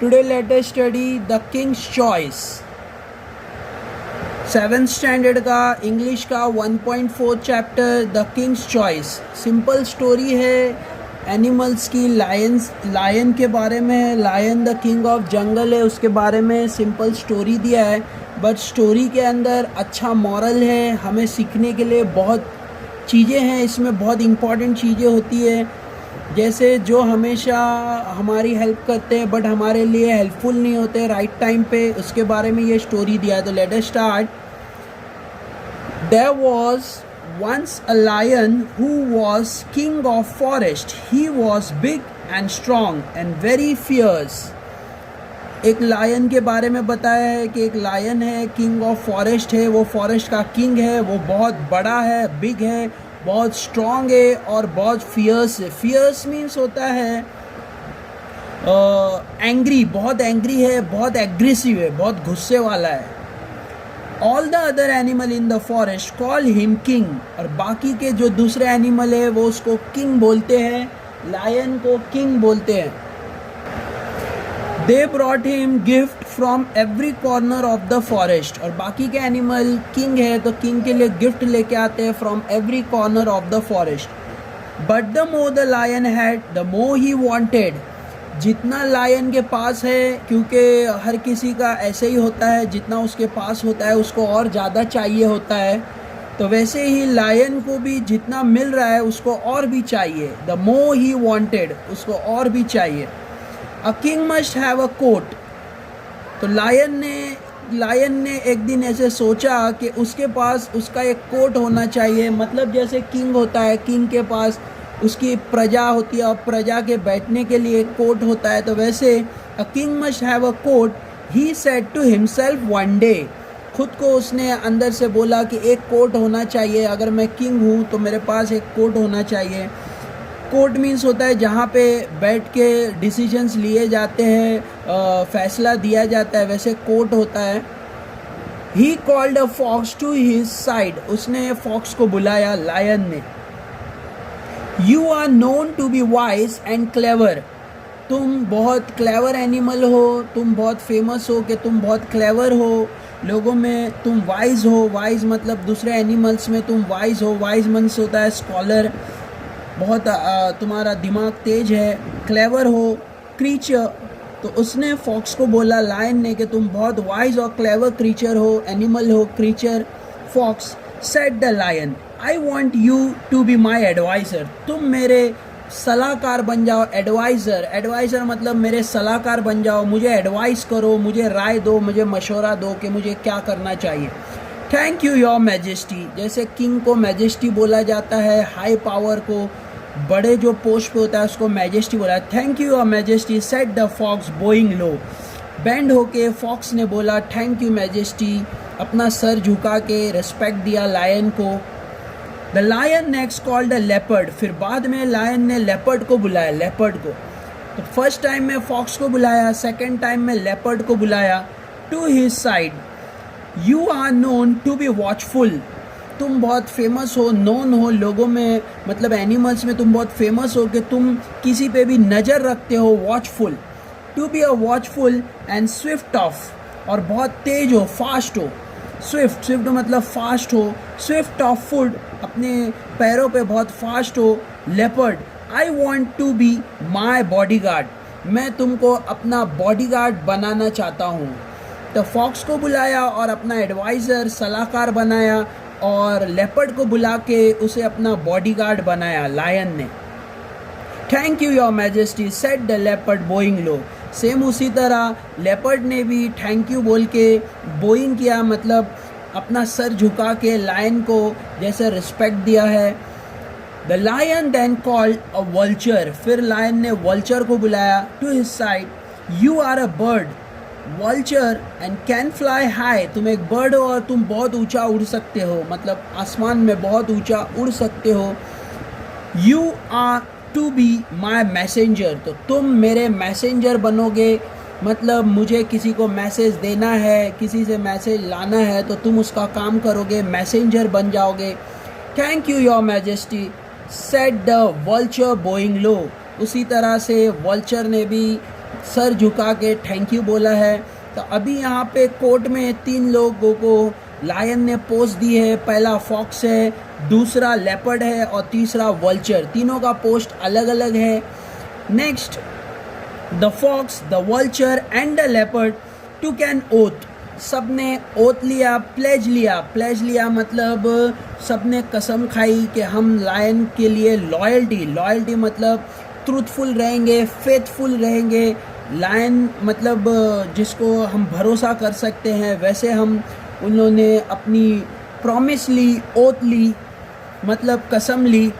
Today let us study The King's Choice. 7th standard का English का 1.4 chapter the Kings choice. Simple story है animals की. Lion के बारे में. लायन द किंग ऑफ जंगल है, उसके बारे में सिंपल स्टोरी दिया है. बट स्टोरी के अंदर अच्छा मॉरल है. हमें सीखने के लिए बहुत चीज़ें हैं इसमें. बहुत इम्पॉर्टेंट चीज़ें होती है, जैसे जो हमेशा हमारी हेल्प करते हैं बट हमारे लिए हेल्पफुल नहीं होते राइट टाइम पे. उसके बारे में ये स्टोरी दिया है. तो let us start. There was once a lion who was king of forest. He was big and strong and very fierce. एक लायन के बारे में बताया है कि एक लायन है, किंग ऑफ फॉरेस्ट है, वो फॉरेस्ट का किंग है. वो बहुत बड़ा है, बिग है, बहुत स्ट्रॉन्ग है और बहुत फियर्स है. फियर्स मीन्स होता है एंग्री. बहुत एंग्री है, बहुत एग्रेसिव है, बहुत गुस्से वाला है. All the other animal in the forest call him king. और बाकी के जो दूसरे एनिमल है वो उसको किंग बोलते हैं. लायन को किंग बोलते हैं. They brought him gift from every corner of the forest. और बाकी के एनिमल किंग है तो किंग के लिए गिफ्ट लेके आते हैं from every corner of the forest. But the more the lion had the more he wanted. जितना लायन के पास है, क्योंकि हर किसी का ऐसे ही होता है, जितना उसके पास होता है उसको और ज़्यादा चाहिए होता है. तो वैसे ही लायन को भी जितना मिल रहा है उसको और भी चाहिए. द मोर ही वांटेड, उसको और भी चाहिए. A king must have a coat. तो लायन ने एक दिन ऐसे सोचा कि उसके पास उसका एक कोट होना चाहिए. मतलब जैसे किंग होता है, किंग के पास उसकी प्रजा होती है और प्रजा के बैठने के लिए कोट होता है. तो वैसे a king must have a coat. He said to himself one day. खुद को उसने अंदर से बोला कि एक कोट होना चाहिए. अगर मैं किंग हूँ तो मेरे पास एक कोट होना चाहिए. कोर्ट मीन्स होता है जहाँ पे बैठ के डिसीजंस लिए जाते हैं, फैसला दिया जाता है, वैसे कोर्ट होता है. He called a fox to his side. उसने फॉक्स को बुलाया, लायन ने. You are known to be wise and clever. तुम बहुत क्लेवर एनिमल हो, तुम बहुत फेमस हो कि तुम बहुत क्लेवर हो. लोगों में तुम वाइज हो. वाइज मतलब दूसरे एनिमल्स में तुम वाइज हो. वाइज मीन्स होता है स्कॉलर. बहुत तुम्हारा दिमाग तेज है. क्लेवर हो. क्रीचर. तो उसने फॉक्स को बोला, लायन ने, कि तुम बहुत वाइज और क्लेवर क्रीचर हो, एनिमल हो, creature. Fox said the lion, I want you to be my adviser. तुम मेरे सलाहकार बन जाओ. एडवाइज़र मतलब मेरे सलाहकार बन जाओ. मुझे एडवाइस करो, मुझे राय दो, मुझे मशवरा दो कि मुझे क्या करना चाहिए. Thank you your majesty. जैसे किंग को मैजेस्टी बोला जाता है, हाई पावर को, बड़े जो पोस्ट पे होता है उसको मैजेस्टी बोला. Thank you your majesty said the fox bowing low. Bend होके फॉक्स ने बोला थैंक यू मैजेस्टी. अपना सर झुका के रिस्पेक्ट दिया लायन को. The lion next called the leopard. फिर बाद में लायन ने लेपर्ड को बुलाया. लेपर्ड को तो फर्स्ट टाइम में फॉक्स को बुलाया, सेकेंड टाइम में लेपर्ड को बुलाया. To his side. You are known to be watchful. तुम बहुत फेमस हो, नोन हो लोगों में, मतलब एनिमल्स में तुम बहुत फेमस हो कि तुम किसी पे भी नज़र रखते हो. Watchful. To be a watchful and swift of. और बहुत तेज हो, फास्ट हो. स्विफ्ट मतलब फास्ट हो. Swift of foot. अपने पैरों पे बहुत फास्ट हो. Leopard. I want to be my bodyguard. मैं तुमको अपना बॉडीगार्ड बनाना चाहता हूँ. तो फॉक्स को बुलाया और अपना एडवाइज़र, सलाहकार बनाया, और लेपर्ड को बुला के उसे अपना बॉडीगार्ड बनाया लायन ने. Thank you your majesty said the leopard Boeing low. Same उसी तरह लेपर्ड ने भी थैंक यू बोल के बोइंग किया, मतलब अपना सर झुका के लायन को जैसे रिस्पेक्ट दिया है. The lion then called a vulture. फिर लायन ने वल्चर को बुलाया to his side. You are a bird vulture and can fly high. तुम एक बर्ड हो और तुम बहुत ऊंचा उड़ सकते हो, मतलब आसमान में बहुत ऊंचा उड़ सकते हो. You are to be my messenger. तो तुम मेरे मैसेंजर बनोगे, मतलब मुझे किसी को मैसेज देना है, किसी से मैसेज लाना है तो तुम उसका काम करोगे, मैसेंजर बन जाओगे. Thank you your majesty said the vulture bowing low. उसी तरह से वल्चर ने भी सर झुका के थैंक यू बोला है। तो अभी यहाँ पे कोर्ट में 3 लोगों को लायन ने पोस्ट दी है। पहला फॉक्स है, दूसरा लेपर्ड है और तीसरा वल्चर। तीनों का पोस्ट अलग अलग है। Next, the fox, the vulture and the leopard took an oath. सब ने ओथ लिया, प्लेज लिया। प्लेज लिया मतलब सब ने कसम खाई कि हम लायन के लिए लॉयल्टी मतलब ट्रूथफुल रहेंगे, फेथफुल रहेंगे। लायन मतलब जिसको हम भरोसा कर सकते हैं, वैसे हम उन्होंने अपनी प्रॉमिस ली, ओथ ली, मतलब कसम ली।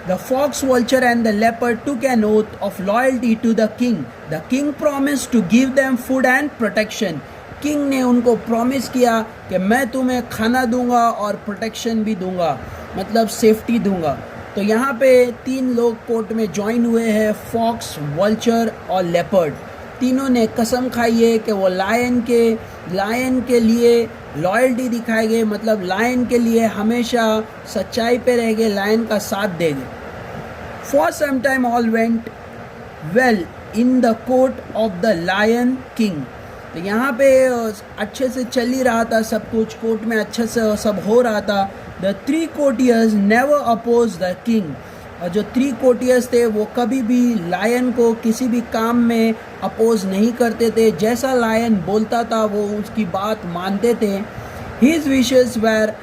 The fox, vulture and the leopard took an oath of loyalty to the king. The king promised to give them food and protection. King ने उनको प्रॉमिस किया कि मैं तुम्हें खाना दूंगा और प्रोटेक्शन भी दूंगा, मतलब सेफ्टी दूंगा। तो यहाँ पे 3 लोग कोर्ट में ज्वाइन हुए हैं, फॉक्स, वल्चर और लेपर्ड। तीनों ने कसम खाई है कि वो लायन के लिए लॉयल्टी दिखाएंगे, मतलब लायन के लिए हमेशा सच्चाई पे रहेंगे, लायन का साथ देंगे। For some time all went well in the court of the lion king. तो यहाँ पे अच्छे से चल ही रहा था सब कुछ, कोर्ट में अच्छे से सब हो रहा था। The 3 courtiers never oppose the king. और जो 3 courtiers थे वो कभी भी लायन को किसी भी काम में अपोज नहीं करते थे। जैसा लायन बोलता था वो उसकी बात मानते थे। हिज विशेस वेर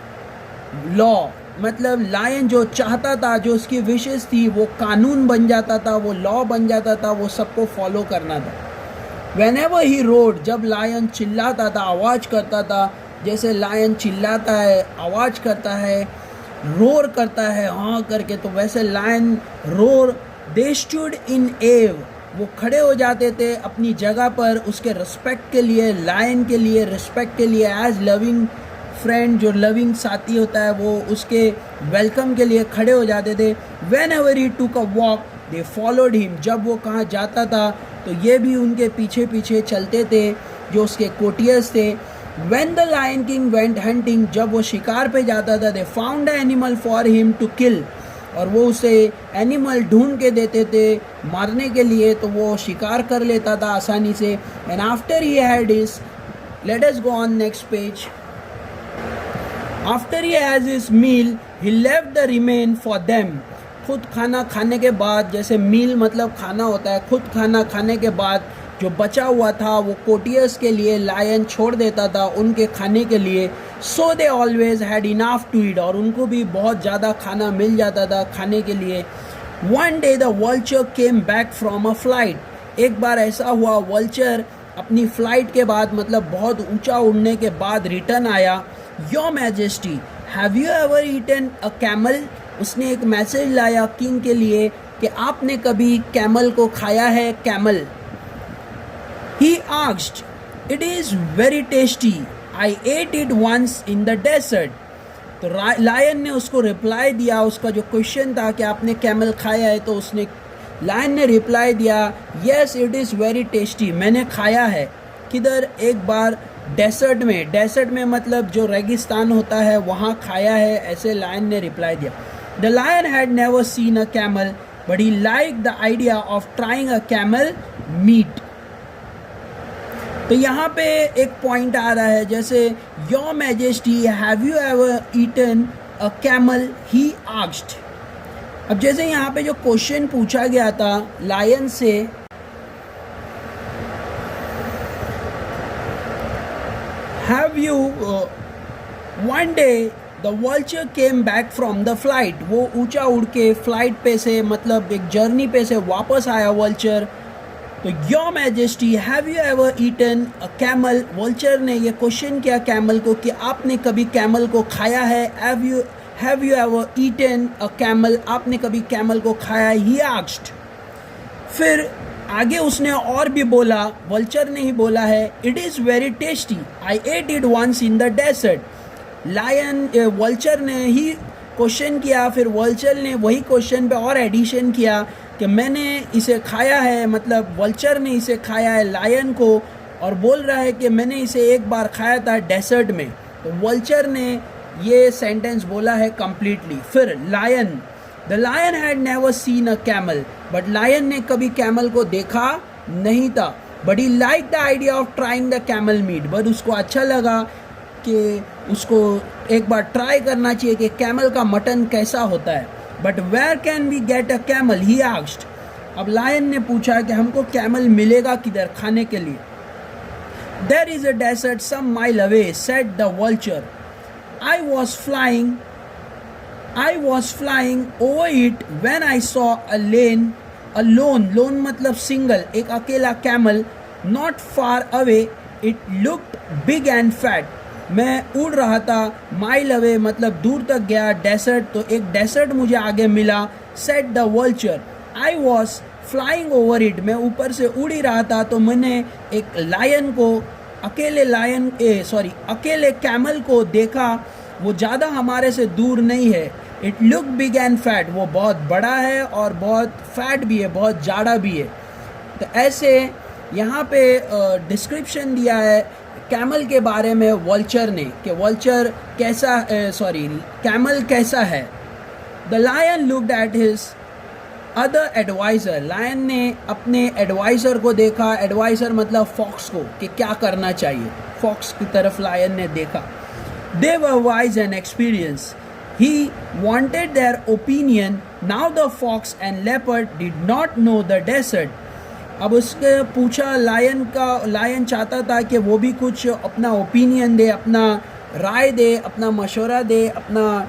लॉ, मतलब लायन जो चाहता था, जो उसकी विशेस थी, वो कानून बन जाता था, वो लॉ बन जाता था, वो सबको फॉलो करना था। Whenever he roared, जब लायन चिल्लाता था, आवाज़ करता था, जैसे लायन चिल्लाता है, आवाज़ करता है, रोर करता है हाँ करके, तो वैसे lion roar. They stood in awe, वो खड़े हो जाते थे अपनी जगह पर उसके रिस्पेक्ट के लिए, लायन के लिए रिस्पेक्ट के लिए। एज लविंग फ्रेंड, जो लविंग साथी होता है, वो उसके वेलकम के लिए खड़े हो जाते थे। वेन एवर ही टूक a walk they followed him, जब वो कहाँ जाता था तो ये भी उनके पीछे पीछे चलते थे, जो उसके कोटियर्स थे। When the Lion King went hunting, जब वो शिकार पे जाता था, they found an animal for him to kill, और वो उसे एनिमल ढूंढ के देते थे मारने के लिए, तो वो शिकार कर लेता था आसानी से। And after he had his, let us go on next page. After he has his meal, he left the remain for them. खुद खाना खाने के बाद, जैसे मील मतलब खाना होता है, खुद खाना खाने के बाद जो बचा हुआ था वो कोटियर्स के लिए लायन छोड़ देता था उनके खाने के लिए। So they always had enough to eat, और उनको भी बहुत ज़्यादा खाना मिल जाता था खाने के लिए। One day the vulture came back from a flight. एक बार ऐसा हुआ, वल्चर अपनी फ्लाइट के बाद, मतलब बहुत ऊंचा उड़ने के बाद रिटर्न आया। Your majesty, have you ever eaten a camel? उसने एक मैसेज लाया किंग के लिए कि आपने कभी कैमल को खाया है, camel. He asked, "It is very tasty. I ate it once in the desert." तो लायन ने उसको रिप्लाई दिया, उसका जो क्वेश्चन था कि आपने कैमल खाया है, तो उसने लायन ने रिप्लाई दिया, "Yes, it is very tasty." मैंने खाया है। किधर? एक बार डेसर्ट में। डेसर्ट में मतलब जो रेगिस्तान होता है वहाँ खाया है, ऐसे लायन ने रिप्लाई दिया। The lion had never seen a camel, but he liked the idea of trying a camel meat. तो यहाँ पे एक पॉइंट आ रहा है, जैसे your majesty have you ever eaten a camel, he asked. अब जैसे यहाँ पे जो क्वेश्चन पूछा गया था लायन से, have you, one day the vulture came back from the flight, वो ऊंचा उड़ के फ्लाइट पे से, मतलब एक जर्नी पे से वापस आया वल्चर। तो your majesty have you ever eaten a camel, vulture ने ये क्वेश्चन किया कैमल को कि आपने कभी कैमल को खाया है। Have you ever eaten a camel, आपने कभी कैमल को खाया है, ही आस्क्ड। फिर आगे उसने और भी बोला, वल्चर ने ही बोला है, it is very tasty, I ate it once in the desert. Lion, vulture ने ही क्वेश्चन किया, फिर वल्चर ने वही क्वेश्चन पे और एडिशन किया कि मैंने इसे खाया है, मतलब वल्चर ने इसे खाया है लायन को, और बोल रहा है कि मैंने इसे एक बार खाया था डेसर्ट में। तो वल्चर ने ये सेंटेंस बोला है कंप्लीटली। फिर lion, the lion had never seen a camel, but lion ने कभी कैमल को देखा नहीं था, but he like the idea of trying the camel meat, but उसको अच्छा लगा कि उसको एक बार ट्राई करना चाहिए कि कैमल का मटन कैसा होता है. But where can we get a camel, he asked. अब लायन ने पूछा कि हमको कैमल मिलेगा किधर खाने के लिए. There is a desert some mile away, said the vulture. I was flying over it when I saw a lone मतलब सिंगल, एक अकेला कैमल. Not far away it looked big and fat. मैं उड़ रहा था, माइल अवे मतलब दूर तक गया. डेसर्ट, तो एक डेसर्ट मुझे आगे मिला. Said the vulture. I was flying over it, मैं ऊपर से उड़ ही रहा था, तो मैंने एक लायन को, अकेले कैमल को देखा. वो ज़्यादा हमारे से दूर नहीं है. It look big and fat, वो बहुत बड़ा है और बहुत फैट भी है, बहुत जाड़ा भी है. तो ऐसे यहाँ पे डिस्क्रिप्शन दिया है कैमल के बारे में वल्चर ने, कि वल्चर कैसा, कैमल कैसा है. The lion looked at his other adviser, lion ने अपने एडवाइज़र को देखा. एडवाइज़र मतलब फॉक्स को, कि क्या करना चाहिए. फॉक्स की तरफ लायन ने देखा. They were wise and experience. He wanted their opinion. Now the fox and leopard did not know the desert. अब उसके पूछा लायन चाहता था कि वो भी कुछ अपना ओपिनियन दे, अपना राय दे, अपना मशवरा दे, अपना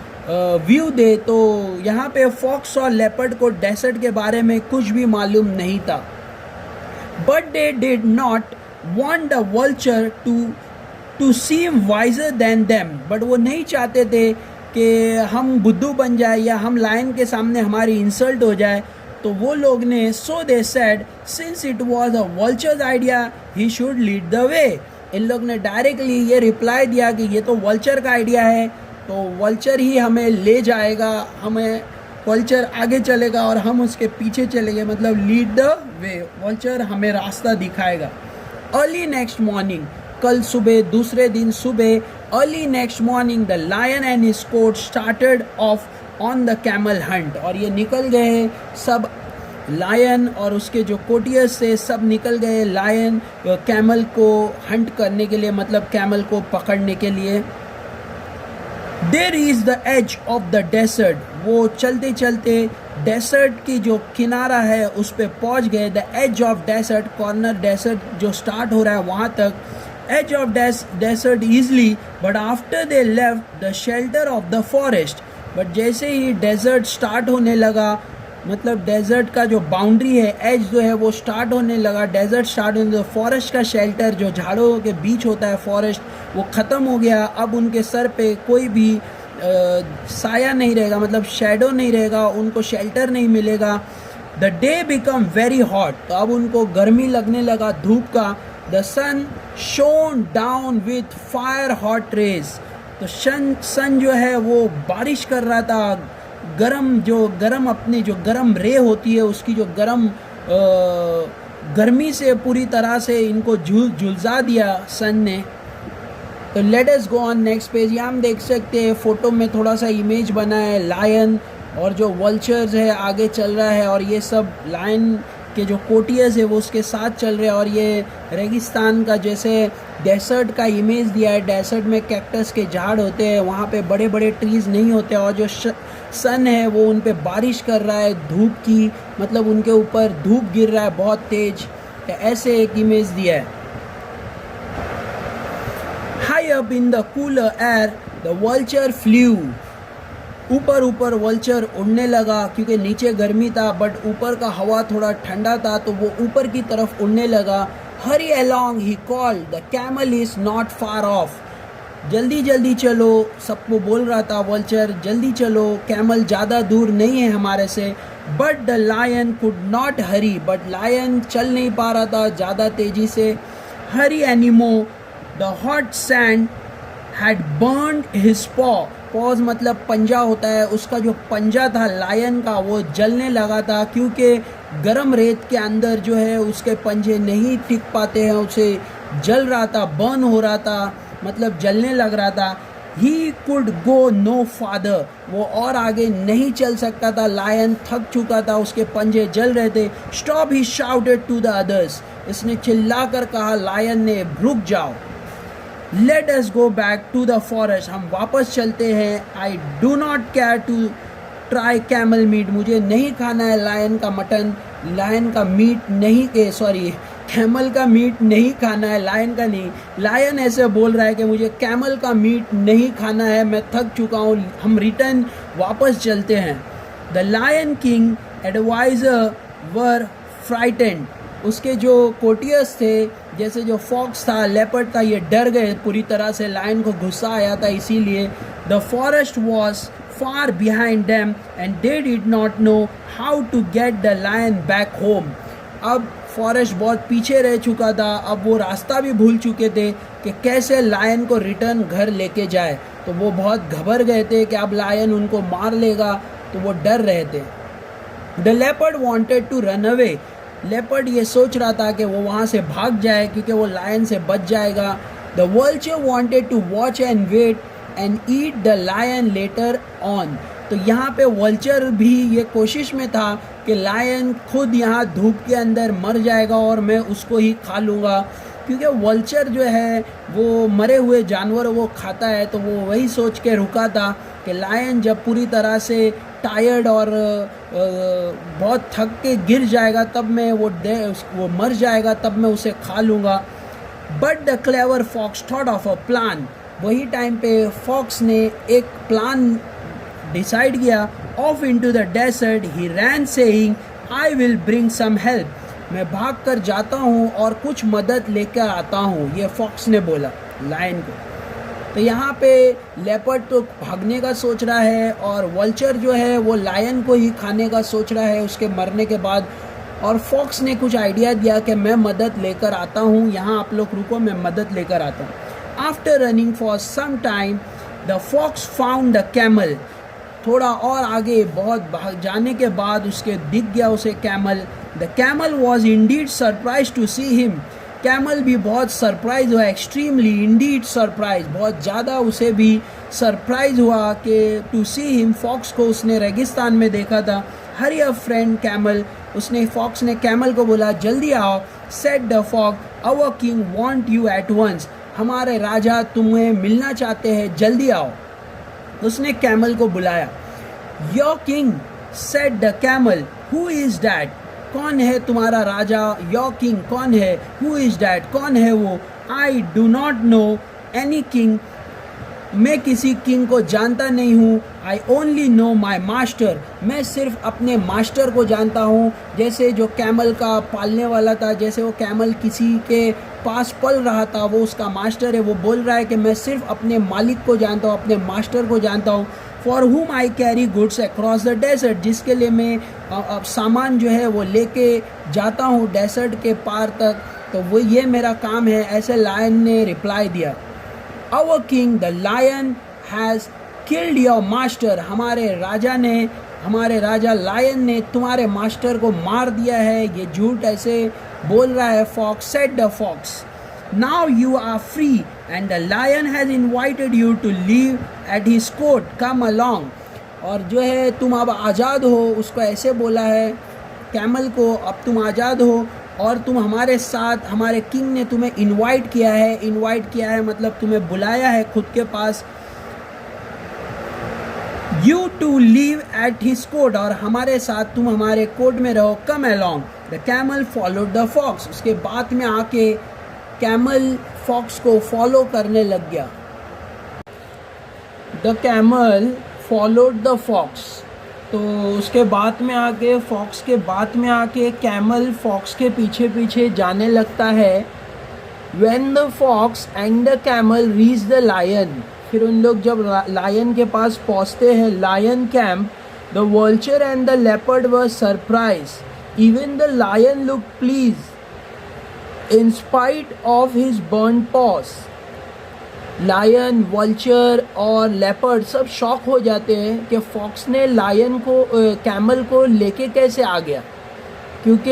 व्यू दे. तो यहाँ पे फॉक्स और लेपर्ड को डेसर्ट के बारे में कुछ भी मालूम नहीं था. But they did not want the vulture to seem wiser than them. बट वो नहीं चाहते थे कि हम बुद्धू बन जाए या हम लायन के सामने हमारी इंसल्ट हो जाए. तो वो लोग ने, so they said, since it was a vulture's idea he should lead the way. इन लोग ने डायरेक्टली ये रिप्लाई दिया कि ये तो वल्चर का आइडिया है, तो वल्चर ही हमें ले जाएगा, हमें वल्चर आगे चलेगा और हम उसके पीछे चलेंगे, मतलब लीड द वे, वल्चर हमें रास्ता दिखाएगा. अर्ली नेक्स्ट मॉर्निंग, कल सुबह, दूसरे दिन सुबह, early next morning the lion and his court started off on the camel hunt. और ये निकल गए सब, लायन और उसके जो कोटियर्स थे सब निकल गए लायन कैमल को हंट करने के लिए, मतलब कैमल को पकड़ने के लिए. There is the edge of the desert. वो चलते चलते डेसर्ट की जो किनारा है उस पे पहुंच गए. The edge of desert, corner desert जो स्टार्ट हो रहा है वहाँ तक. edge of desert easily, but after they left the shelter of the forest. But जैसे ही डेजर्ट स्टार्ट होने लगा, मतलब डेजर्ट का जो बाउंड्री है, एज जो है वो स्टार्ट होने लगा, डेजर्ट स्टार्ट होने लगा, फॉरेस्ट का शेल्टर जो झाड़ों के बीच होता है फॉरेस्ट, वो ख़त्म हो गया. अब उनके सर पे कोई भी साया नहीं रहेगा, मतलब शेडो नहीं रहेगा, उनको शेल्टर नहीं मिलेगा. The day become very hot, तो अब उनको गर्मी लगने लगा धूप का. The sun shone down with fire hot rays, तो सन जो है वो बारिश कर रहा था. अपनी जो गरम रे होती है उसकी जो गर्मी से पूरी तरह से इनको झुलसा दिया सन ने. तो late us go on next page. यहाँ हम देख सकते हैं फोटो में थोड़ा सा इमेज बना है, लायन और जो वल्चर्स है आगे चल रहा है, और ये सब लायन के जो कोटियर्स है वो उसके साथ चल रहे हैं. और ये रेगिस्तान का जैसे डेसर्ट का इमेज दिया है, डेसर्ट में कैक्टस के झाड़ होते हैं, वहाँ पे बड़े बड़े ट्रीज़ नहीं होते, और जो सन है वो उन पे बारिश कर रहा है धूप की, मतलब उनके ऊपर धूप गिर रहा है बहुत तेज. ऐसे एक इमेज दिया है. High up in the cooler air the vulture flu. ऊपर वल्चर उड़ने लगा, क्योंकि नीचे गर्मी था बट ऊपर का हवा थोड़ा ठंडा था, तो वो ऊपर की तरफ उड़ने लगा. Hurry along he called, the camel is not far off. जल्दी जल्दी चलो, सबको बोल रहा था वल्चर, जल्दी चलो, कैमल ज़्यादा दूर नहीं है हमारे से. But the lion could not hurry, but lion चल नहीं पा रहा था ज़्यादा तेज़ी से. Hurry anymore, the hot sand had burned his paw. Paws मतलब पंजा होता है, उसका जो पंजा था लायन का वो जलने लगा था, क्योंकि गरम रेत के अंदर जो है उसके पंजे नहीं टिक पाते हैं, उसे जल रहा था, बर्न हो रहा था, मतलब जलने लग रहा था. He could go no further, वो और आगे नहीं चल सकता था। लायन थक चुका था, उसके पंजे जल रहे थे। Stop, he shouted to the others, इसने चिल्लाकर कहा, लायन ने, रुक जाओ। Let us go back to the forest, हम वापस चलते हैं। I do not care to try camel meat, मुझे नहीं खाना है लायन का मटन, लायन का मीट नहीं, सॉरी कैमल का मीट नहीं खाना है, लायन का नहीं। लायन ऐसे बोल रहा है कि मुझे कैमल का मीट नहीं खाना है, मैं थक चुका हूँ, हम रिटर्न वापस चलते हैं। The lion king adviser were frightened, उसके जो कोटियर्स थे, जैसे जो फॉक्स था, लेपर्ड था, ये डर गए पूरी तरह से। लायन को गुस्सा आया था इसीलिए। The forest was far behind them and they did not know how to get the lion back home. अब फॉरेस्ट बहुत पीछे रह चुका था, अब वो रास्ता भी भूल चुके थे कि कैसे लायन को रिटर्न घर लेके जाए। तो वो बहुत घबर गए थे कि अब लायन उनको मार लेगा, तो वो डर रहे थे। The leopard wanted to run away, leopard ये सोच रहा था कि वो वहाँ से भाग जाए क्योंकि वो लायन से बच जाएगा। The vulture wanted to watch and wait and eat the lion later on, तो यहाँ पे वल्चर भी ये कोशिश में था कि लायन खुद यहाँ धूप के अंदर मर जाएगा और मैं उसको ही खा लूँगा, क्योंकि वल्चर जो है वो मरे हुए जानवर वो खाता है। तो वो वही सोच के रुका था कि लायन जब पूरी तरह से टायर्ड और बहुत थक के गिर जाएगा तब मैं वो मर जाएगा, तब मैं उसे खा लूँगा। But the clever fox thought of a plan, वही टाइम पे फॉक्स ने एक प्लान डिसाइड किया। Off into the desert he ran saying, I will bring some help, मैं भाग कर जाता हूँ और कुछ मदद लेकर आता हूँ, ये फॉक्स ने बोला लायन को। तो यहाँ पे लेपर्ड तो भागने का सोच रहा है और वल्चर जो है वो लायन को ही खाने का सोच रहा है उसके मरने के बाद। और फॉक्स ने कुछ आइडिया दिया कि मैं मदद लेकर आता हूँ, यहाँ आप लोग रुको, मैं मदद लेकर आता हूँ। After running for some time the fox found the camel, थोड़ा और आगे बहुत भाग जाने के बाद उसके दिख गया उसे camel. The camel was indeed surprise to see him, camel भी बहुत सरप्राइज हुआ, एक्सट्रीमली इंडीड सरप्राइज, बहुत ज़्यादा उसे भी सरप्राइज हुआ कि टू सी हिम, फॉक्स को उसने रेगिस्तान में देखा था। हरी अ फ्रेंड कैमल, उसने फॉक्स ने कैमल को बोला जल्दी आओ। Said the fox, our king want you at once, हमारे राजा तुम्हें मिलना चाहते हैं, जल्दी आओ। उसने कैमल को बुलाया। Your king, said the camel, who is that, कौन है तुम्हारा राजा। योर किंग, कौन है। हु इज दैट, कौन है वो। आई do not know any king, मैं किसी किंग को जानता नहीं हूँ। I only know my master, मैं सिर्फ अपने मास्टर को जानता हूँ। जैसे जो कैमल का पालने वाला था, जैसे वो कैमल किसी के पास पल रहा था, वो उसका मास्टर है। वो बोल रहा है कि मैं सिर्फ अपने मालिक को जानता हूँ, अपने मास्टर को जानता हूँ। For whom I carry goods across the desert, जिसके लिए मैं सामान जो है वो लेके जाता हूँ डेजर्ट के पार तक, तो वो ये मेरा काम है, ऐसे लायन ने रिप्लाई दिया। Our king, the lion, has killed your master, हमारे राजा लायन ने तुम्हारे मास्टर को मार दिया है। ये झूठ ऐसे बोल रहा है fox. Said the fox, now you are free and the lion has invited you to live at his court, come along, और जो है तुम अब आज़ाद हो, उसको ऐसे बोला है कैमल को, अब तुम आज़ाद हो और तुम हमारे साथ, हमारे किंग ने तुम्हें इनवाइट किया है। इनवाइट किया है मतलब तुम्हें बुलाया है खुद के पास। You to live at his court, और हमारे साथ तुम हमारे कोर्ट में रहो, come along. The camel followed the fox, उसके बाद में आके कैमल फॉक्स को फॉलो करने लग गया। The camel followed the fox, तो उसके बाद में आके फॉक्स के बाद में आके कैमल फॉक्स के पीछे पीछे जाने लगता है। When the fox and the camel reach the lion, फिर उन लोग जब लायन के पास पहुंचते हैं, lion camp, the vulture and the leopard were surprise, even the lion look please in spite of his burn paws. Lion, vulture और leopard सब शॉक हो जाते हैं कि फॉक्स ने लायन को कैमल को लेके कैसे आ गया, क्योंकि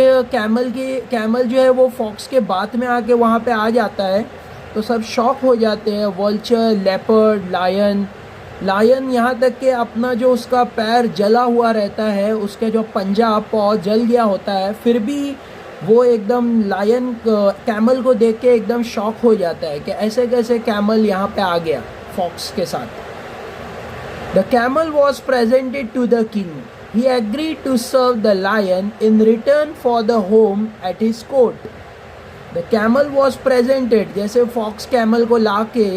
कैमल जो है वो फॉक्स के बात में आके वहाँ पे आ जाता है। तो सब शॉक हो जाते हैं। वल्चर, लेपर्ड, लायन यहाँ तक कि अपना जो उसका पैर जला हुआ रहता है, उसके जो पंजा पॉ जल गया होता है, फिर भी वो एकदम लायन कैमल को देख के एकदम शॉक हो जाता है कि ऐसे कैसे कैमल यहाँ पे आ गया फॉक्स के साथ। The camel was presented to the king. He agreed to serve the lion in return for the home at his court. The camel was presented, जैसे फॉक्स कैमल को ला के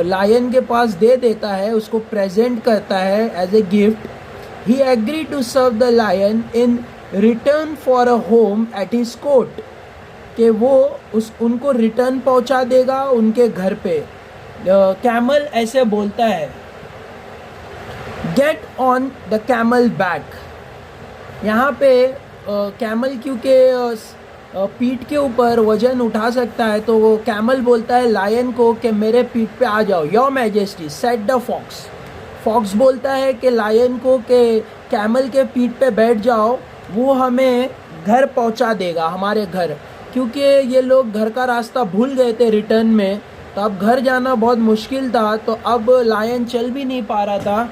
लायन के पास दे देता है, उसको प्रेजेंट करता है as a gift. He agreed to serve the lion in return for a home at his court, कि वो उनको रिटर्न पहुंचा देगा उनके घर पे। कैमल ऐसे बोलता है, get on the camel back. यहाँ पे कैमल क्योंकि पीठ के ऊपर वजन उठा सकता है, तो वो कैमल बोलता है लायन को कि मेरे पीठ पे आ जाओ, your majesty said the fox. Fox बोलता है कि लायन को कि कैमल के पीठ पे बैठ जाओ, वो हमें घर पहुंचा देगा, हमारे घर। क्योंकि ये लोग घर का रास्ता भूल गए थे रिटर्न में, तो अब घर जाना बहुत मुश्किल था, तो अब लायन चल भी नहीं पा रहा था।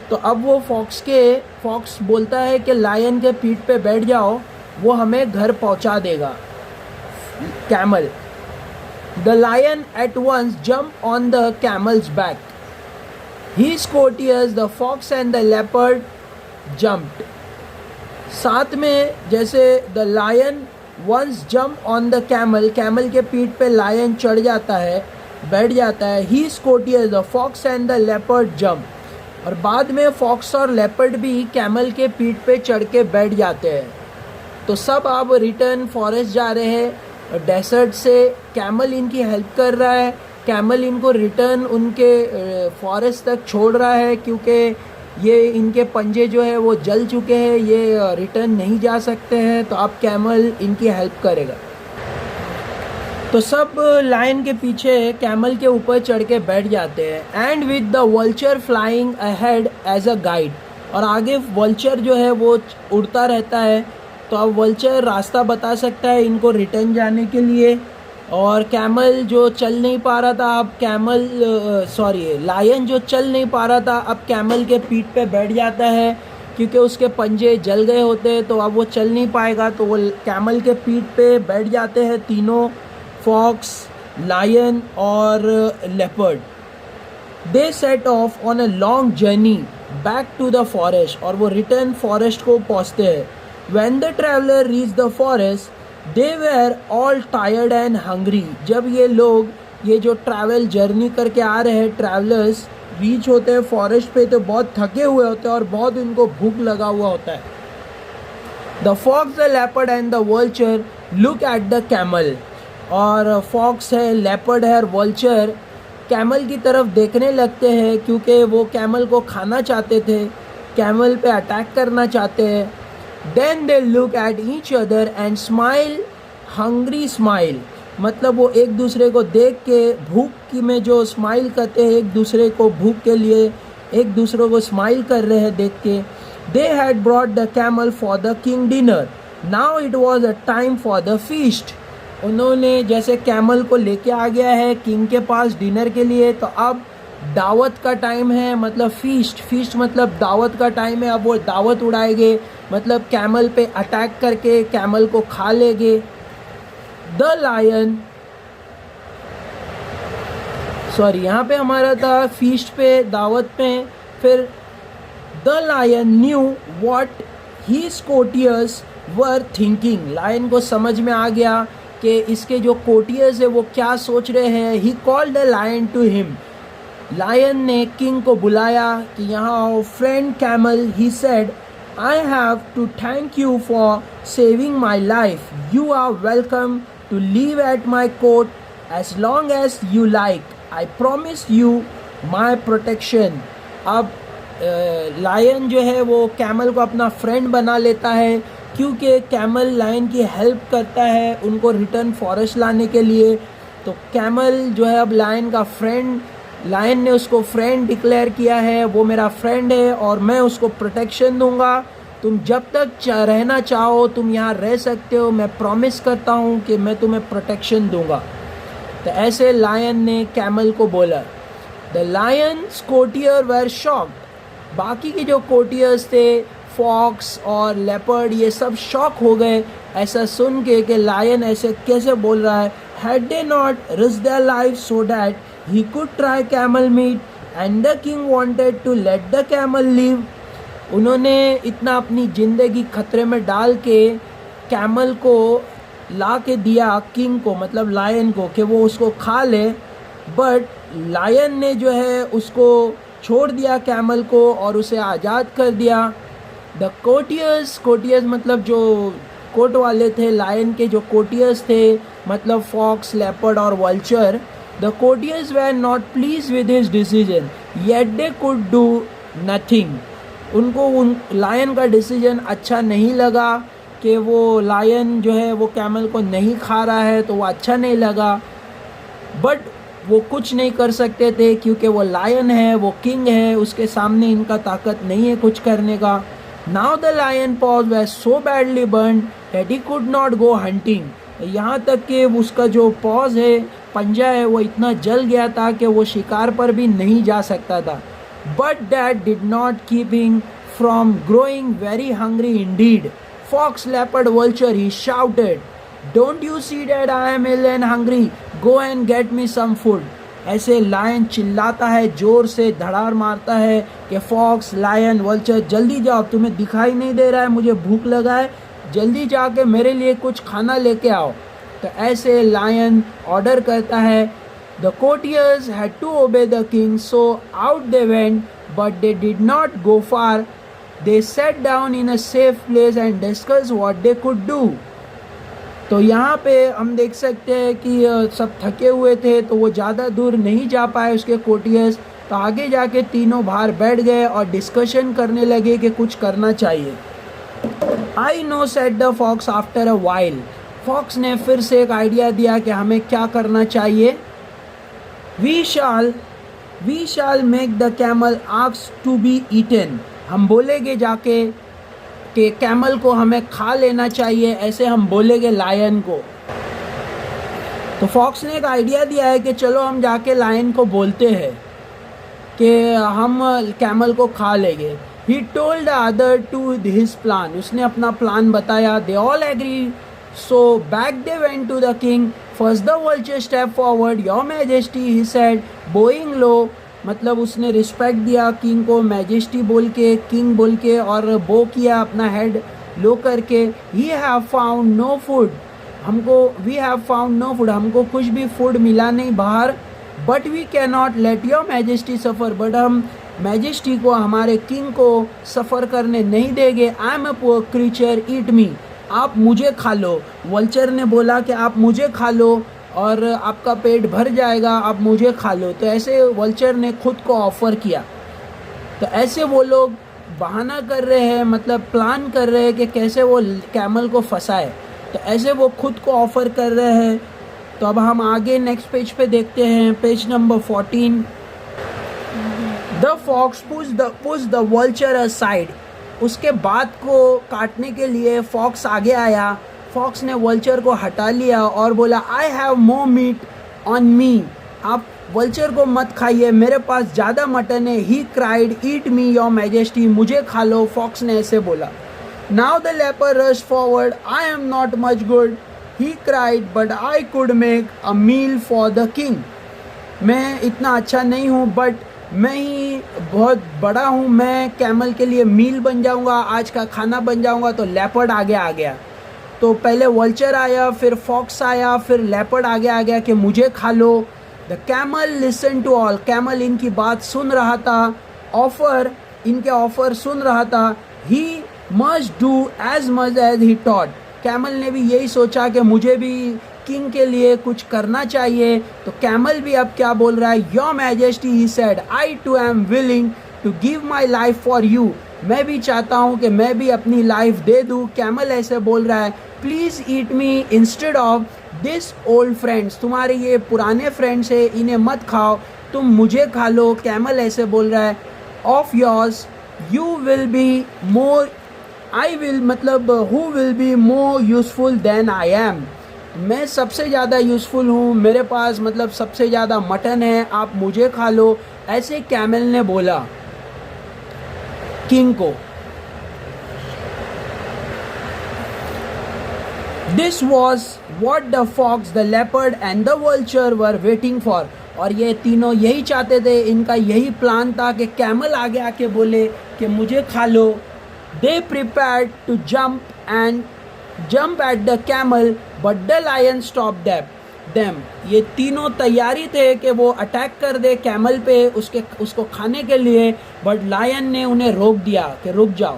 तो अब वो फॉक्स बोलता है कि लायन के पीठ पे बैठ जाओ, वो हमें घर पहुंचा देगा। Camel, the lion at once jump on the camel's back. His courtiers, the fox and the leopard jumped. साथ में जैसे the lion once jump on the camel, camel के पीठ पे लायन चढ़ जाता है, बैठ जाता है। His courtiers, the fox and the leopard jump. और बाद में फॉक्स और लेपर्ड भी कैमल के पीठ पे चढ़ के बैठ जाते हैं। तो सब अब रिटर्न फॉरेस्ट जा रहे हैं डेसर्ट से। कैमल इनकी हेल्प कर रहा है, कैमल इनको रिटर्न उनके फॉरेस्ट तक छोड़ रहा है, क्योंकि ये इनके पंजे जो है वो जल चुके हैं, ये रिटर्न नहीं जा सकते हैं। तो अब कैमल इनकी हेल्प करेगा। तो सब लायन के पीछे कैमल के ऊपर चढ़ के बैठ जाते हैं। And with the vulture flying ahead as a guide. और आगे वल्चर जो है वो उड़ता रहता है, तो अब वल्चर रास्ता बता सकता है इनको रिटर्न जाने के लिए। और कैमल जो चल नहीं पा रहा था, अब लायन जो चल नहीं पा रहा था, अब कैमल के पीठ पे बैठ जाता है, क्योंकि उसके पंजे जल गए होते हैं, तो अब वो चल नहीं पाएगा। तो वो कैमल के पीठ पे बैठ जाते हैं तीनों, फॉक्स, लायन और leopard. They set off on a long journey back to the forest. और वो रिटर्न फॉरेस्ट को पहुँचते हैं। When the traveller reach the forest they were all tired and hungry. जब ये लोग ये जो ट्रैवल जर्नी करके आ रहे हैं, ट्रैवलर्स रीच होते हैं फॉरेस्ट पे, तो बहुत थके हुए होते हैं और बहुत उनको भूख लगा हुआ होता है। The fox, the leopard and the vulture look at the camel. और फॉक्स है, लेपर्ड है और वल्चर कैमल की तरफ देखने लगते हैं, क्योंकि वो कैमल को खाना चाहते थे, कैमल पे अटैक करना चाहते हैं। Then they look at each other and smile, hungry smile. मतलब वो एक दूसरे को देख के भूख की में जो स्माइल करते हैं, एक दूसरे को भूख के लिए एक दूसरे को स्माइल कर रहे हैं देख के। They had brought the camel for the king dinner. Now it was a time for the feast. उन्होंने जैसे कैमल को लेके आ गया है किंग के पास डिनर के लिए, तो अब दावत का टाइम है, मतलब फीस्ट मतलब दावत का टाइम है। अब वो दावत उड़ाएंगे, मतलब कैमल पे अटैक करके कैमल को खा लेंगे। द लायन, यहाँ पे हमारा था फीस्ट पे, दावत पे। फिर the lion knew what his courtiers were thinking. Lion को समझ में आ गया कि इसके जो कोटियर्स है वो क्या सोच रहे हैं। He called the lion to him. Lion ने किंग को बुलाया कि यहाँ आओ। Friend camel, he said, I have to thank you for saving my life. You are welcome to live at my court as long as you like. I promise you my protection. अब lion जो है वो camel को अपना friend बना लेता है, क्योंकि कैमल लायन की हेल्प करता है उनको रिटर्न फॉरेस्ट लाने के लिए। तो कैमल जो है अब लायन का फ्रेंड, लायन ने उसको फ्रेंड डिक्लेयर किया है, वो मेरा फ्रेंड है और मैं उसको प्रोटेक्शन दूंगा। तुम जब तक रहना चाहो तुम यहाँ रह सकते हो, मैं प्रॉमिस करता हूँ कि मैं तुम्हें प्रोटेक्शन दूंगा। तो ऐसे लायन ने कैमल को बोला। The lion's courtier were shocked. बाकी के जो कोटियर्स थे, फॉक्स और लेपर्ड, ये सब शॉक हो गए ऐसा सुन के कि लायन ऐसे कैसे बोल रहा है। Had they not risk their life so that he could try camel meat and the king wanted to let the camel live. उन्होंने इतना अपनी ज़िंदगी खतरे में डाल के कैमल को ला के दिया किंग को, मतलब लायन को, कि वो उसको खा ले, बट लायन ने जो है उसको छोड़ दिया कैमल को और उसे आज़ाद कर दिया। द कोटियर्स मतलब जो कोट वाले थे, लायन के जो कोटियर्स थे, मतलब फॉक्स, लेपर्ड और vulture, the courtiers were not please with his decision yet they could do nothing. उनको उन लायन का डिसीजन अच्छा नहीं लगा कि वो लायन जो है वो कैमल को नहीं खा रहा है, तो वो अच्छा नहीं लगा, बट वो कुछ नहीं कर सकते थे क्योंकि वो लायन है, वो किंग है, उसके सामने इनका ताकत नहीं है कुछ करने का। Now the lion paws were so badly burn that he could not go hunting. यहाँ तक कि उसका जो पॉज है, पंजा है, वो इतना जल गया था कि वो शिकार पर भी नहीं जा सकता था। But that did not keep him from growing very hungry Indeed. Fox, leopard, vulture, he shouted, "Don't you see that I am ill and hungry? Go and get me some food." ऐसे lion चिल्लाता है, जोर से धड़ार मारता है कि fox, lion, vulture, जल्दी जाओ, तुम्हें दिखाई नहीं दे रहा है, मुझे भूख लगा है, जल्दी जाके मेरे लिए कुछ खाना लेके आओ। तो ऐसे लायन ऑर्डर करता है। The courtiers had to obey the king, so out they went, but they did not go far. They sat down in a safe place and discussed what they could do. तो यहाँ पे हम देख सकते हैं कि सब थके हुए थे, तो वो ज़्यादा दूर नहीं जा पाए उसके कोटियर्स। तो आगे जाके तीनों बाहर बैठ गए और डिस्कशन करने लगे कि कुछ करना चाहिए। I know said the fox after a while. Fox ने फिर से एक आइडिया दिया कि हमें क्या करना चाहिए। We shall make the camel ask to be eaten. हम बोलेंगे जाके कि कैमल को हमें खा लेना चाहिए, ऐसे हम बोलेंगे लायन को। तो फॉक्स ने एक आइडिया दिया है कि चलो हम जाके लायन को बोलते हैं कि हम कैमल को खा लेंगे। He told the other to his plan. उसने अपना प्लान बताया। They all agree, so back they went to the king. First the vulture step forward, your majesty, he said, bowing low, मतलब उसने रिस्पेक्ट दिया king को, majesty बोल के, king बोल के, और बो किया अपना हेड लो करके। We have found no food, हमको कुछ भी फूड मिला नहीं बाहर। But we can not let your majesty suffer, but हम मैजेस्टी को, हमारे किंग को सफ़र करने नहीं देंगे। I am a poor creature, eat me, आप मुझे खा लो। वल्चर ने बोला कि आप मुझे खा लो और आपका पेट भर जाएगा, आप मुझे खा लो। तो ऐसे वल्चर ने खुद को ऑफ़र किया। तो ऐसे वो लोग बहाना कर रहे हैं, मतलब प्लान कर रहे हैं कि कैसे वो कैमल को फंसाए। तो ऐसे वो खुद को ऑफ़र कर रहे हैं। तो अब हम आगे नेक्स्ट पेज पे देखते हैं, page number 14। The fox push the vulture aside. उसके बात को काटने के लिए फॉक्स आगे आया। फॉक्स ने वल्चर को हटा लिया और बोला, I have more meat on me, आप वल्चर को मत खाइए, मेरे पास ज़्यादा मटन है। He cried, eat me your majesty, मुझे खा लो, फॉक्स ने ऐसे बोला। Now the leopard rush forward, I am not much good, he cried, but I could make a meal for the king. मैं इतना अच्छा नहीं हूँ, बट मैं ही बहुत बड़ा हूँ, मैं कैमल के लिए मील बन जाऊँगा, आज का खाना बन जाऊँगा। तो लेपर्ड आगे आ गया। तो पहले वल्चर आया, फिर फॉक्स आया, फिर लेपर्ड आगे आ गया कि मुझे खा लो। The camel listen to all, camel इनकी बात सुन रहा था, इनके ऑफर सुन रहा था। He must do as much as he thought, camel ने भी यही सोचा कि मुझे भी किंग के लिए कुछ करना चाहिए। तो कैमल भी अब क्या बोल रहा है, your majesty, he said, I too am willing to give my life for you, मैं भी चाहता हूँ कि मैं भी अपनी लाइफ दे दूँ। कैमल ऐसे बोल रहा है, please eat me instead of this old friends, तुम्हारे ये पुराने फ्रेंड्स है, इन्हें मत खाओ, तुम मुझे खा लो। कैमल ऐसे बोल रहा है, of yours you will be more, I will, मतलब who will be more useful than I am, मैं सबसे ज़्यादा यूज़फुल हूँ, मेरे पास मतलब सबसे ज़्यादा मटन है, आप मुझे खा लो, ऐसे कैमल ने बोला किंग को। This was what the fox, the leopard and the vulture were waiting for. और ये तीनों यही चाहते थे, इनका यही प्लान था कि कैमल आगे आके बोले कि मुझे खा लो। They prepared to jump at the camel but the lion stop them. ये तीनों तैयारी थे कि वो अटैक कर दे कैमल पे उसको खाने के लिए, बट लायन ने उन्हें रोक दिया कि रुक जाओ।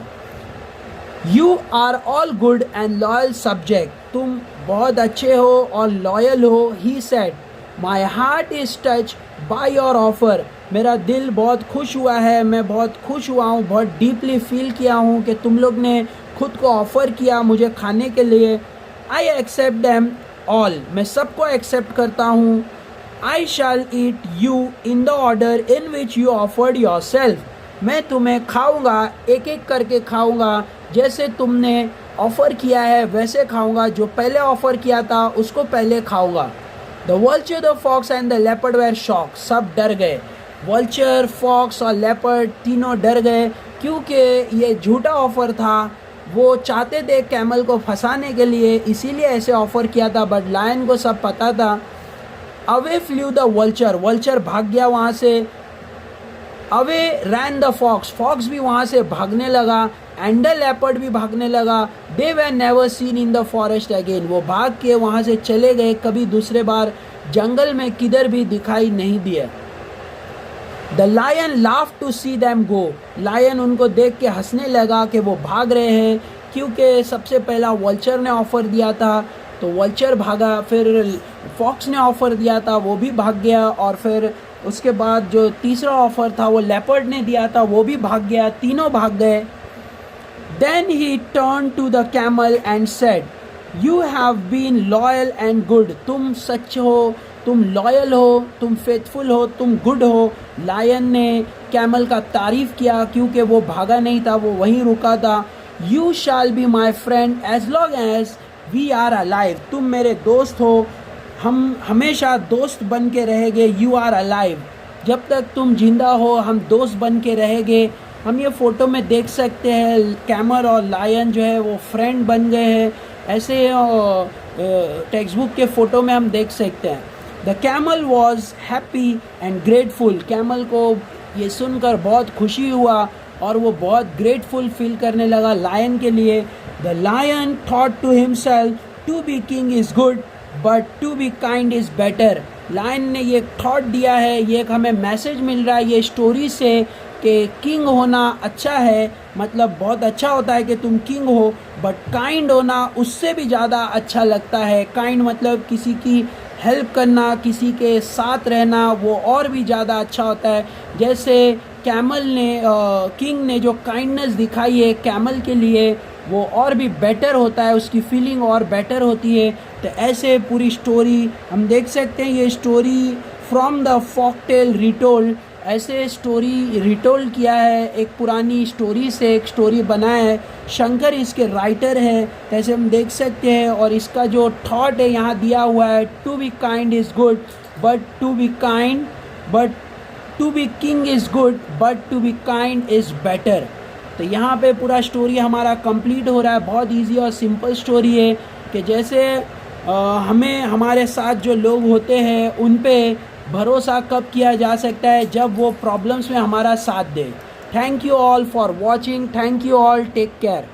You are all good and loyal subject, तुम बहुत अच्छे हो और लॉयल हो। He said my heart is touch by your offer, मेरा दिल बहुत खुश हुआ है, मैं बहुत खुश हुआ हूँ, बहुत डीपली फील किया हूँ कि तुम लोग ने खुद को ऑफ़र किया मुझे खाने के लिए। आई एक्सेप्ट देम ऑल, मैं सबको एक्सेप्ट करता हूँ। I shall eat you in the order in which you offered yourself, मैं तुम्हें खाऊंगा, एक एक करके खाऊंगा, जैसे तुमने ऑफ़र किया है वैसे खाऊंगा, जो पहले ऑफ़र किया था उसको पहले खाऊंगा। The vulture, the fox and the leopard were shock, सब डर गए। वल्चर, फॉक्स और लेपर्ड तीनों डर गए क्योंकि ये झूठा ऑफ़र था। वो चाहते थे कैमल को फंसाने के लिए, इसीलिए ऐसे ऑफ़र किया था, बट लायन को सब पता था। Away flew the vulture, vulture भाग गया वहाँ से। Away ran the fox, fox भी वहाँ से भागने लगा। एंड द लेपर्ड भी भागने लगा। They were never seen in the forest again, वो भाग के वहाँ से चले गए, कभी दूसरे बार जंगल में किधर भी दिखाई नहीं दिया। The lion laugh to see them go, lion उनको देख के हंसने लगा कि वो भाग रहे हैं, क्योंकि सबसे पहला वल्चर ने ऑफ़र दिया था तो वल्चर भागा, फिर फॉक्स ने ऑफ़र दिया था वो भी भाग गया, और फिर उसके बाद जो तीसरा ऑफ़र था वो लेपर्ड ने दिया था वो भी भाग गया, तीनों भाग गए। Then he turn to the camel and said you have been loyal and good, तुम सच हो, तुम लॉयल हो, तुम फेथफुल हो, तुम गुड हो। लायन ने कैमल का तारीफ़ किया क्योंकि वो भागा नहीं था, वो वहीं रुका था। You shall be my friend as long as we are alive, तुम मेरे दोस्त हो, हम हमेशा दोस्त बन के रहेंगे। यू आर अलाइव, जब तक तुम जिंदा हो हम दोस्त बन के रहेंगे। हम ये फ़ोटो में देख सकते हैं कैमल और लायन जो है वो फ्रेंड बन गए हैं, ऐसे टेक्स्ट बुक के फ़ोटो में हम देख सकते हैं। The camel was happy and grateful, camel को ये सुनकर बहुत खुशी हुआ और वो बहुत ग्रेटफुल फील करने लगा लायन के लिए। The lion thought to himself to be king is good but to be kind is better, lion ने ये थॉट दिया है, ये एक हमें मैसेज मिल रहा है ये स्टोरी से कि किंग होना अच्छा है, मतलब बहुत अच्छा होता है कि तुम किंग हो, बट काइंड होना उससे भी ज़्यादा अच्छा लगता है। काइंड मतलब किसी की हेल्प करना, किसी के साथ रहना, वो और भी ज़्यादा अच्छा होता है। जैसे कैमल ने किंग ने जो काइंडनेस दिखाई है कैमल के लिए, वो और भी बेटर होता है, उसकी फीलिंग और बेटर होती है। तो ऐसे पूरी स्टोरी हम देख सकते हैं, ये स्टोरी फ्रॉम द फॉकटेल रिटोल्ड, ऐसे स्टोरी रिटोल्ड किया है, एक पुरानी स्टोरी से एक स्टोरी बनाया है। शंकर इसके राइटर है, जैसे हम देख सकते हैं। और इसका जो थॉट है यहाँ दिया हुआ है, to be kind is good but to be king is good but to be kind is better. तो यहाँ पे पूरा स्टोरी हमारा कंप्लीट हो रहा है। बहुत इजी और सिंपल स्टोरी है कि जैसे हमें हमारे साथ जो लोग होते हैं उन पे भरोसा कब किया जा सकता है, जब वो प्रॉब्लम्स में हमारा साथ दे। Thank you all for watching, thank you all, take care.